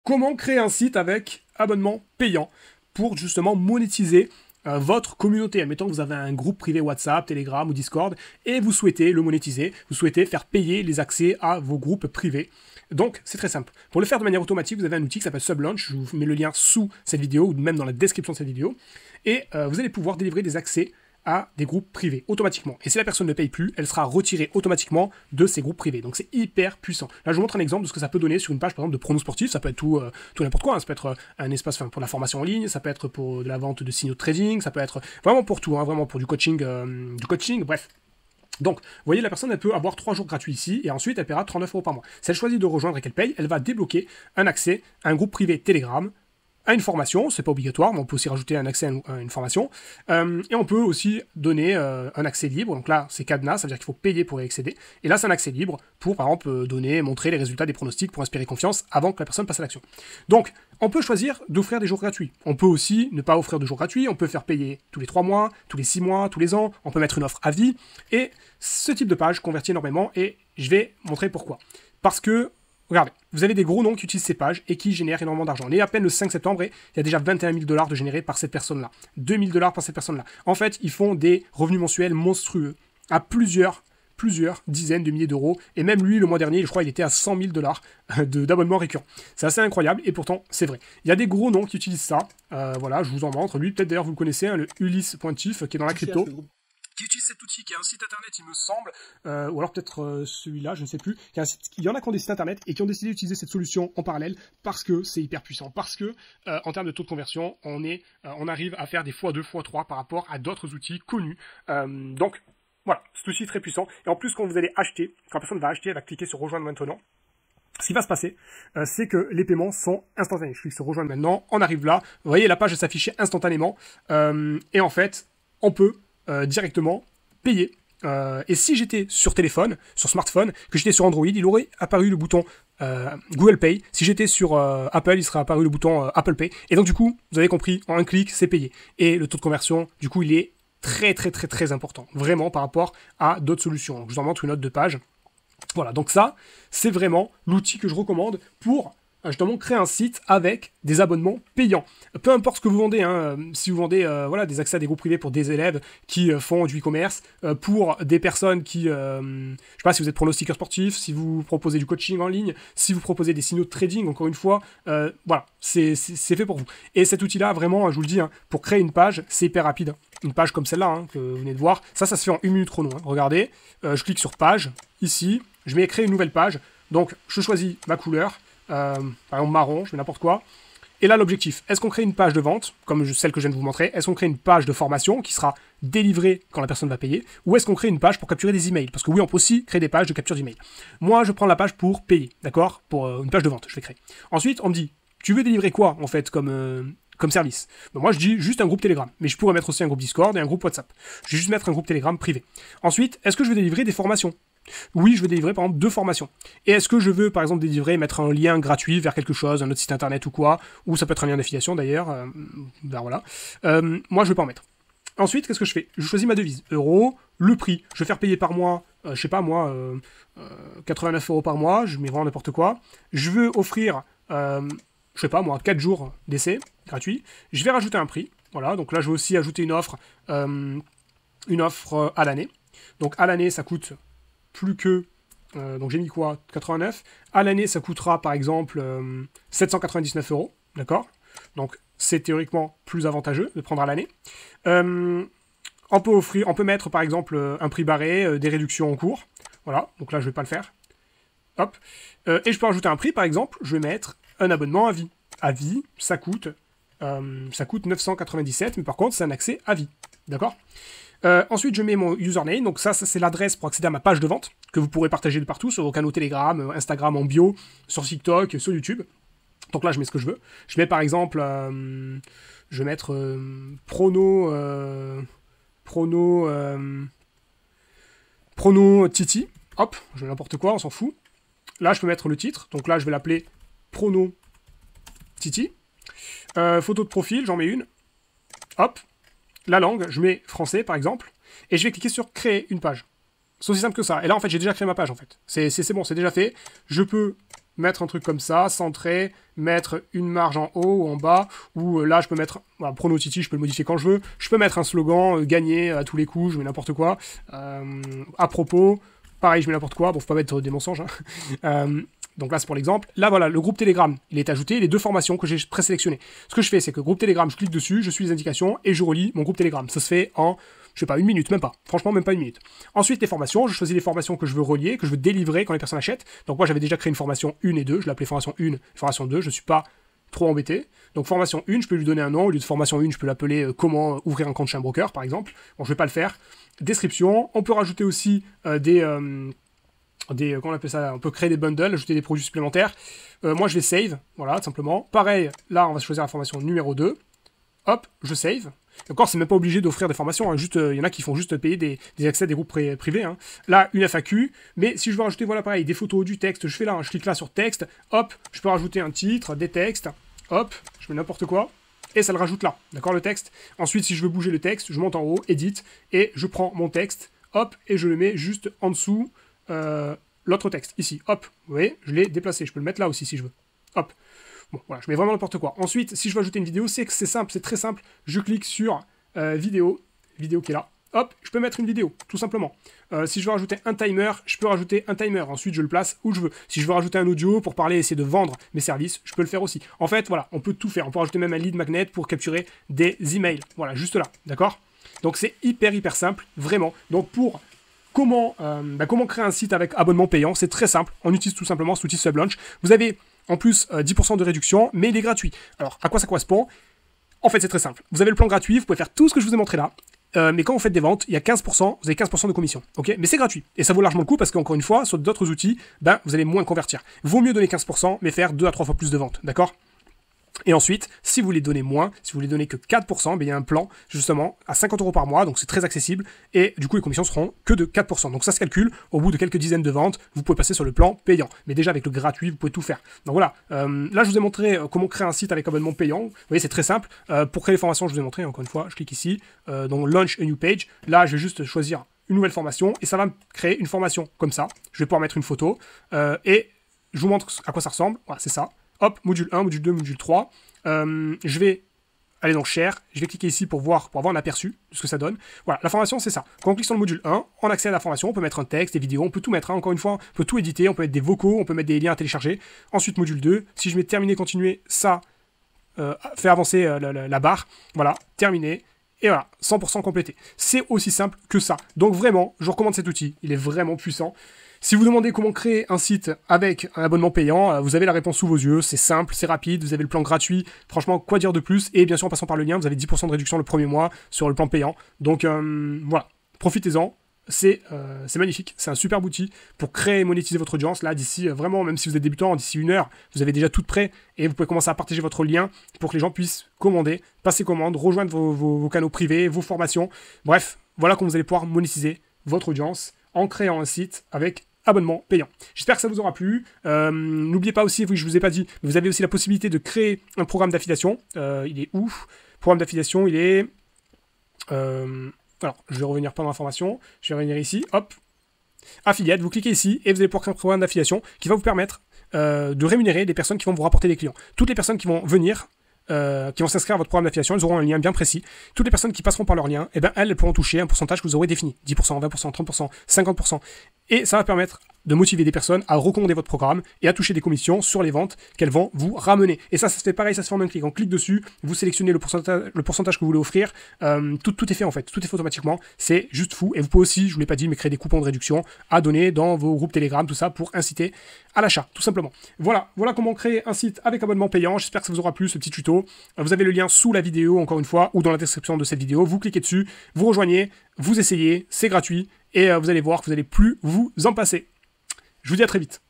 comment créer un site avec abonnement payant pour justement monétiser votre communauté. Admettons que vous avez un groupe privé WhatsApp, Telegram ou Discord et vous souhaitez le monétiser, vous souhaitez faire payer les accès à vos groupes privés. Donc, c'est très simple. Pour le faire de manière automatique, vous avez un outil qui s'appelle Sublaunch. Je vous mets le lien sous cette vidéo ou même dans la description de cette vidéo. Et vous allez pouvoir délivrer des accès à des groupes privés automatiquement. Et si la personne ne paye plus, elle sera retirée automatiquement de ces groupes privés. Donc c'est hyper puissant. Là, je vous montre un exemple de ce que ça peut donner sur une page, par exemple, de pronos sportifs. Ça peut être tout n'importe quoi. Hein. Ça peut être un espace pour la formation en ligne, ça peut être pour de la vente de signaux de trading, ça peut être vraiment pour tout, hein, vraiment pour du coaching, bref. Donc, vous voyez, la personne, elle peut avoir 3 jours gratuits ici, et ensuite, elle paiera 39 € par mois. Si elle choisit de rejoindre et qu'elle paye, elle va débloquer un accès à un groupe privé Telegram, à une formation, c'est pas obligatoire, mais on peut aussi rajouter un accès à une formation, et on peut aussi donner un accès libre, donc là c'est cadenas, ça veut dire qu'il faut payer pour y accéder, et là c'est un accès libre pour par exemple montrer les résultats des pronostics pour inspirer confiance avant que la personne passe à l'action. Donc on peut choisir d'offrir des jours gratuits, on peut aussi ne pas offrir de jours gratuits, on peut faire payer tous les 3 mois, tous les 6 mois, tous les ans, on peut mettre une offre à vie, et ce type de page convertit énormément, et je vais montrer pourquoi. Parce que regardez, vous avez des gros noms qui utilisent ces pages et qui génèrent énormément d'argent. On est à peine le 5 septembre et il y a déjà 21 000 $ de générés par cette personne-là. 2 000 $ par cette personne-là. En fait, ils font des revenus mensuels monstrueux à plusieurs dizaines de milliers d'euros. Et même lui, le mois dernier, je crois, il était à 100 000 $ d'abonnement récurrent. C'est assez incroyable et pourtant, c'est vrai. Il y a des gros noms qui utilisent ça. Voilà, je vous en montre. Lui, peut-être d'ailleurs, vous le connaissez, hein, le Ulysse Pointif qui est dans la crypto. Qui utilise cet outil, qui a un site internet, il me semble, ou alors peut-être celui-là, je ne sais plus. Il y en a qui ont des sites internet et qui ont décidé d'utiliser cette solution en parallèle parce que c'est hyper puissant, parce que en termes de taux de conversion, on arrive à faire des x2, x3 par rapport à d'autres outils connus. Donc voilà, cet outil est très puissant. Et en plus, quand vous allez acheter, quand la personne va acheter, elle va cliquer sur rejoindre maintenant. Ce qui va se passer, c'est que les paiements sont instantanés. Je clique sur rejoindre maintenant, on arrive là. Vous voyez, la page s'affiche instantanément et en fait, on peut directement payer. Et si j'étais sur téléphone, sur smartphone, que j'étais sur Android, il aurait apparu le bouton Google Pay. Si j'étais sur Apple, il serait apparu le bouton Apple Pay. Et donc du coup, vous avez compris, en un clic, c'est payé. Et le taux de conversion, du coup, il est très important. Vraiment par rapport à d'autres solutions. Donc, je vous en montre une note de page. Voilà, donc ça, c'est vraiment l'outil que je recommande pour justement créer un site avec des abonnements payants. Peu importe ce que vous vendez, hein, si vous vendez voilà, des accès à des groupes privés pour des élèves qui font du e-commerce, pour des personnes qui, je sais pas, si vous êtes pronostiqueur sportif, si vous proposez du coaching en ligne, si vous proposez des signaux de trading, encore une fois, voilà, c'est fait pour vous. Et cet outil-là, vraiment, je vous le dis, hein, pour créer une page, c'est hyper rapide. Une page comme celle-là, hein, que vous venez de voir, ça se fait en 1 minute chrono. Hein. Regardez, je clique sur page, ici, je mets créer une nouvelle page, donc je choisis ma couleur, par exemple marron, je mets n'importe quoi. Et là, l'objectif, est-ce qu'on crée une page de vente, comme celle que je viens de vous montrer, est-ce qu'on crée une page de formation qui sera délivrée quand la personne va payer, ou est-ce qu'on crée une page pour capturer des emails? Parce que oui, on peut aussi créer des pages de capture d'emails. Moi, je prends la page pour payer, d'accord? Pour une page de vente, je vais créer. Ensuite, on me dit, tu veux délivrer quoi, en fait, comme service? Ben, moi, je dis juste un groupe Telegram, mais je pourrais mettre aussi un groupe Discord et un groupe WhatsApp. Je vais juste mettre un groupe Telegram privé. Ensuite, est-ce que je veux délivrer des formations? Oui, je veux délivrer par exemple 2 formations. Et est-ce que je veux par exemple mettre un lien gratuit vers quelque chose, un autre site internet ou quoi, ou ça peut être un lien d'affiliation d'ailleurs, ben voilà. Moi je veux pas en mettre. Ensuite, qu'est-ce que je fais? Je choisis ma devise, euro, le prix. Je vais faire payer par mois, je sais pas moi, 89 € par mois, je mets vraiment n'importe quoi. Je veux offrir, je sais pas moi, 4 jours d'essai gratuit. Je vais rajouter un prix, voilà, donc là je vais aussi ajouter une offre à l'année. Donc à l'année ça coûte plus que, donc j'ai mis quoi, 89. À l'année, ça coûtera par exemple 799 €, d'accord? Donc c'est théoriquement plus avantageux de prendre à l'année. On peut mettre par exemple un prix barré, des réductions en cours. Voilà, donc là je vais pas le faire. Hop. Et je peux rajouter un prix, par exemple, je vais mettre un abonnement à vie. À vie, ça coûte 997, mais par contre c'est un accès à vie, d'accord? Ensuite, je mets mon username, donc ça c'est l'adresse pour accéder à ma page de vente, que vous pourrez partager de partout, sur vos canaux Telegram, Instagram en bio, sur TikTok, sur YouTube. Donc là, je mets ce que je veux. Je mets par exemple, je vais mettre Prono Titi, hop, je mets n'importe quoi, on s'en fout. Là, je peux mettre le titre, donc là, je vais l'appeler Prono Titi. Photo de profil, j'en mets une, hop. La langue, je mets français par exemple, et je vais cliquer sur créer une page. C'est aussi simple que ça. Et là en fait j'ai déjà créé ma page en fait. C'est bon, c'est déjà fait. Je peux mettre un truc comme ça, centrer, mettre une marge en haut ou en bas, ou là je peux mettre, voilà, Prono Titi, je peux le modifier quand je veux, je peux mettre un slogan, gagner à tous les coups, je mets n'importe quoi, à propos, pareil je mets n'importe quoi, bon faut pas mettre des mensonges, hein. Donc là c'est pour l'exemple, là voilà, le groupe Telegram, il est ajouté, les deux formations que j'ai présélectionnées. Ce que je fais c'est que groupe Telegram, je clique dessus, je suis les indications, et je relis mon groupe Telegram, ça se fait en, je sais pas, 1 minute, même pas, franchement même pas 1 minute. Ensuite les formations, je choisis les formations que je veux relier, que je veux délivrer quand les personnes achètent, donc moi j'avais déjà créé une formation 1 et 2, je l'appelais formation 1, formation 2, je suis pas trop embêté. Donc formation 1, je peux lui donner un nom, au lieu de formation 1, je peux l'appeler comment ouvrir un compte chez un broker par exemple, bon je vais pas le faire. Description, on peut rajouter aussi comment on appelle ça, on peut créer des bundles, ajouter des produits supplémentaires. Moi je vais save, voilà, tout simplement. Pareil, là on va choisir la formation numéro 2. Hop, je save. Encore, c'est même pas obligé d'offrir des formations, hein. Juste, y en a qui font juste payer des accès à des groupes privés, hein. Là, une FAQ, mais si je veux rajouter, voilà, pareil, des photos, du texte, je fais là, hein, je clique là sur texte, hop, je peux rajouter un titre, des textes, hop, je mets n'importe quoi, et ça le rajoute là, d'accord, le texte. Ensuite, si je veux bouger le texte, je monte en haut, edit, et je prends mon texte, hop, et je le mets juste en dessous, l'autre texte, ici, hop, vous voyez, je l'ai déplacé, je peux le mettre là aussi si je veux, hop. Bon, voilà, je mets vraiment n'importe quoi. Ensuite, si je veux ajouter une vidéo, c'est simple, c'est très simple. Je clique sur vidéo qui est là. Hop, je peux mettre une vidéo, tout simplement. Si je veux rajouter un timer, je peux rajouter un timer. Ensuite, je le place où je veux. Si je veux rajouter un audio pour parler, essayer de vendre mes services, je peux le faire aussi. En fait, voilà, on peut tout faire. On peut rajouter même un lead magnet pour capturer des emails. Voilà, juste là, d'accord? Donc, c'est hyper simple, vraiment. Donc, pour comment créer un site avec abonnement payant, c'est très simple. On utilise tout simplement cet outil Sublaunch. Vous avez en plus 10% de réduction, mais il est gratuit. Alors, à quoi ça correspond? En fait, c'est très simple. Vous avez le plan gratuit, vous pouvez faire tout ce que je vous ai montré là. Mais quand vous faites des ventes, il y a 15%, vous avez 15% de commission. Ok, mais c'est gratuit. Et ça vaut largement le coup parce qu'encore une fois, sur d'autres outils, vous allez moins convertir. Vaut mieux donner 15%, mais faire 2 à 3 fois plus de ventes. D'accord? Et ensuite, si vous voulez donner moins, si vous voulez donner que 4%, il y a un plan justement à 50 € par mois, donc c'est très accessible, et du coup les commissions seront que de 4%. Donc ça se calcule, au bout de quelques dizaines de ventes, vous pouvez passer sur le plan payant. Mais déjà avec le gratuit, vous pouvez tout faire. Donc voilà, là je vous ai montré comment créer un site avec abonnement payant. Vous voyez, c'est très simple. Pour créer les formations, je vous ai montré, encore une fois, je clique ici, donc Launch a New Page. Là, je vais juste choisir une nouvelle formation, et ça va me créer une formation comme ça. Je vais pouvoir mettre une photo, et je vous montre à quoi ça ressemble. Voilà, c'est ça. Hop, module 1, module 2, module 3. Je vais aller dans Share, je vais cliquer ici pour avoir un aperçu de ce que ça donne. Voilà, la formation c'est ça. Quand on clique sur le module 1, on accède à la formation, on peut mettre un texte, des vidéos, on peut tout mettre, hein. Encore une fois, on peut tout éditer, on peut mettre des vocaux, on peut mettre des liens à télécharger. Ensuite, module 2, si je mets terminer, continuer, ça fait avancer la barre. Voilà, terminé. Et voilà, 100% complété. C'est aussi simple que ça. Donc vraiment, je recommande cet outil. Il est vraiment puissant. Si vous demandez comment créer un site avec un abonnement payant, vous avez la réponse sous vos yeux. C'est simple, c'est rapide, vous avez le plan gratuit. Franchement, quoi dire de plus? Et bien sûr, en passant par le lien, vous avez 10% de réduction le premier mois sur le plan payant. Donc voilà, profitez-en. C'est magnifique, c'est un superbe outil pour créer et monétiser votre audience. Là, d'ici, vraiment, même si vous êtes débutant, d'ici 1 heure, vous avez déjà tout prêt et vous pouvez commencer à partager votre lien pour que les gens puissent commander, passer commande, rejoindre vos canaux privés, vos formations. Bref, voilà comment vous allez pouvoir monétiser votre audience en créant un site avec abonnement payant. J'espère que ça vous aura plu. N'oubliez pas aussi, oui, je vous ai pas dit, vous avez aussi la possibilité de créer un programme d'affiliation. Il est où? Programme d'affiliation, il est... alors, je vais revenir pendant la formation. Je vais revenir ici, hop. Affiliate, vous cliquez ici et vous allez pouvoir créer un programme d'affiliation qui va vous permettre de rémunérer des personnes qui vont vous rapporter des clients. Toutes les personnes qui vont venir, qui vont s'inscrire à votre programme d'affiliation, elles auront un lien bien précis. Toutes les personnes qui passeront par leur lien, elles pourront toucher un pourcentage que vous aurez défini. 10%, 20%, 30%, 50%. Et ça va permettre de motiver des personnes à recommander votre programme et à toucher des commissions sur les ventes qu'elles vont vous ramener. Et ça se fait pareil, ça se fait en un clic. On clique dessus, vous sélectionnez le pourcentage que vous voulez offrir. Tout est fait en fait, tout est fait automatiquement. C'est juste fou. Et vous pouvez aussi, je vous l'ai pas dit, mais créer des coupons de réduction à donner dans vos groupes Telegram, tout ça pour inciter à l'achat, tout simplement. Voilà comment créer un site avec abonnement payant. J'espère que ça vous aura plu ce petit tuto. Vous avez le lien sous la vidéo, encore une fois, ou dans la description de cette vidéo. Vous cliquez dessus, vous rejoignez, vous essayez, c'est gratuit. Et vous allez voir que vous n'allez plus vous en passer. Je vous dis à très vite.